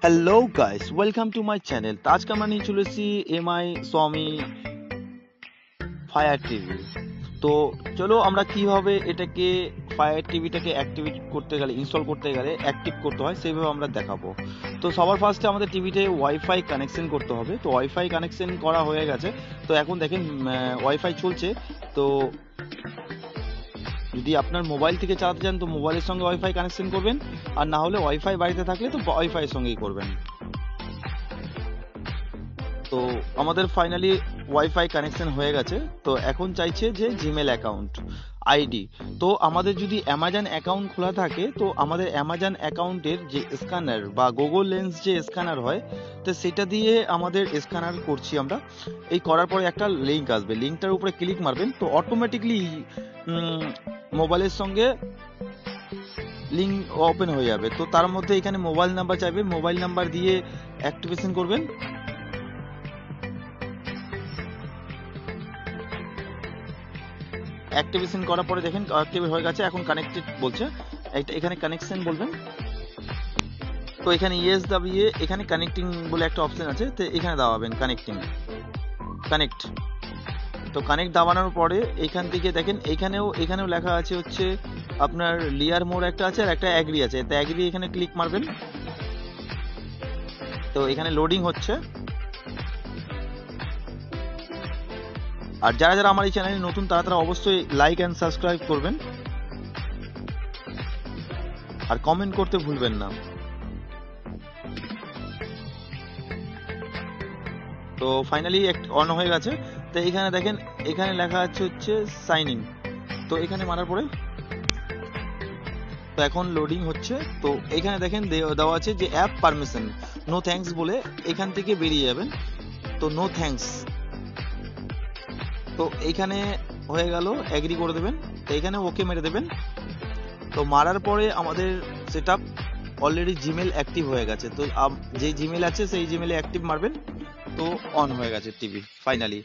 Hello guys, welcome to my channel. তো আজকে আমরা নিয়ে চলেছি এমআই সোয়ামি ফায়ার টিভি। তো চলো আমরা কিভাবে এটাকে ফায়ার টিভিটাকে অ্যাক্টিভেট করতে গেলে, ইনস্টল করতে গেলে অ্যাক্টিভ করতে হয় সেইভাবে আমরা দেখাবো। তো সবার ফার্স্টে আমাদের টিভিতে ওয়াইফাই কানেকশন করতে হবে। তো ওয়াইফাই কানেকশন করা হয়ে গেছে। তো এখন দেখেন ওয়াইফাই চলছে। তো যদি আপনার মোবাইল থেকে চালাতে চান তো মোবাইলের সঙ্গে ওয়াইফাই কানেকশন করবেন, আর না হলে ওয়াইফাই বাড়িতে থাকলে তো ওয়াইফাই সঙ্গেই করবেন। তো আমাদের ফাইনালি ওয়াইফাই কানেকশন হয়ে গেছে। তো এখন চাইছে যে জিমেল অ্যাকাউন্ট আইডি। তো আমাদের যদি অ্যামাজন অ্যাকাউন্ট খোলা থাকে তো আমাদের অ্যামাজন অ্যাকাউন্টের যে স্ক্যানার বা গুগল লেন্স যে স্ক্যানার হয়, তো সেটা দিয়ে আমাদের স্ক্যানার করছি আমরা। এই করার পরে একটা লিঙ্ক আসবে, লিঙ্কটার উপরে ক্লিক মারবেন তো অটোমেটিকলি মোবাইলের সঙ্গে লিঙ্ক ওপেন হয়ে যাবে। তো তার মধ্যে এখানে মোবাইল নাম্বার চাইবে, মোবাইল নাম্বার দিয়ে অ্যাক্টিভেশন করবেন। অ্যাক্টিভেশন করার পরে দেখেন অ্যাক্টিভেট হয়ে গেছে। এখন কানেক্টেড বলছে, এখানে কানেকশন বলবেন। তো এখানে ইয়েস দাবিয়ে এখানে কানেক্টিং বলে একটা অপশন আছে, তো এখানে দাবাবেন কানেক্টিং, কানেক্ট। তো কানেক্ট দাবানোর পরে এখান থেকে দেখেন এখানেও লেখা আছে হচ্ছে আপনার লিয়ার মোড একটা আছে আর একটা অ্যাগ্রি আছে। তো অ্যাগ্রি এখানে ক্লিক মারবেন। তো এখানে লোডিং হচ্ছে। আর যারা যারা আমার এই চ্যানেলে নতুন তারা অবশ্যই লাইক অ্যান্ড সাবস্ক্রাইব করবেন আর কমেন্ট করতে ভুলবেন না। তো ফাইনালি অন হয়ে গেছে। তো এখানে দেখেন এখানে লেখা আছে হচ্ছে সাইন ইন। তো এখানে মারার পরে তো এখন লোডিং হচ্ছে। তো এখানে দেখেন দেওয়া আছে যে অ্যাপ পারমিশন নো থ্যাঙ্কস বলে, এখান থেকে বেরিয়ে যাবেন। তো নো থ্যাঙ্কস, তো এইখানে হয়ে গেল, এগ্রি করে দেবেন। তো এখানে ওকে মেরে দেবেন। তো মারার পরে আমাদের সেটআপ অলরেডি জিমেল অ্যাক্টিভ হয়ে গেছে। তো যে জিমেল আছে সেই জিমেলে অ্যাক্টিভ মারবেন। তো অন হয়ে গেছে টিভি ফাইনালি।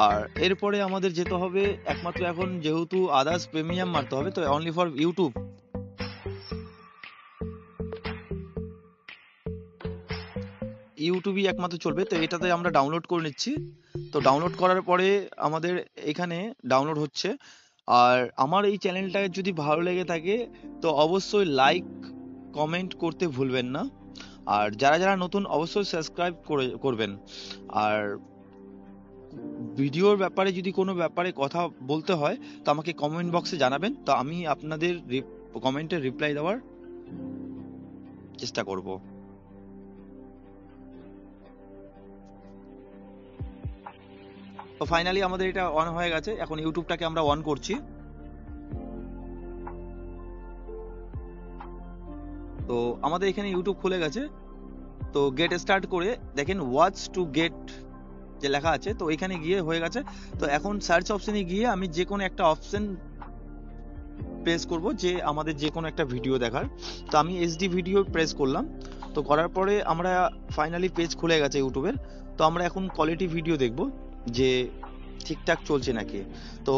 আর এরপরে আমাদের যেতে হবে একমাত্র, এখন যেহেতু আদার্স প্রিমিয়াম মারতে হবে, তো অনলি ফর ইউটিউবই একমাত্র চলবে। তো এটাতে আমরা ডাউনলোড করে নিচ্ছি। তো ডাউনলোড করার পরে আমাদের এখানে ডাউনলোড হচ্ছে। আর আমার এই চ্যানেলটা যদি ভালো লেগে থাকে তো অবশ্যই লাইক কমেন্ট করতে ভুলবেন না। আর যারা যারা নতুন অবশ্যই সাবস্ক্রাইব করবেন। আর ভিডিওর ব্যাপারে যদি কোনো ব্যাপারে কথা বলতে হয় তো আমাকে কমেন্ট বক্সে জানাবেন। তো আমি আপনাদের কমেন্টের রিপ্লাই দেওয়ার চেষ্টা করব। তো ফাইনালি আমাদের এটা অন হয়ে গেছে। এখন ইউটিউবটাকে আমরা অন করছি। তো আমাদের এখানে ইউটিউব খুলে গেছে। তো গেট স্টার্ট করে দেখেন ওয়াচ টু গেট যে লেখা আছে, তো এখানে গিয়ে হয়ে গেছে। তো এখন সার্চ অপশনে গিয়ে আমি যে কোনো একটা অপশন প্রেস করব যে আমাদের যে কোনো একটা ভিডিও দেখার। তো আমি এইচডি ভিডিও প্রেস করলাম। তো করার পরে আমরা ফাইনালি পেজ খুলে গেছে ইউটিউবের। তো আমরা এখন কোয়ালিটি ভিডিও দেখব যে ঠিকঠাক চলছে নাকি। তো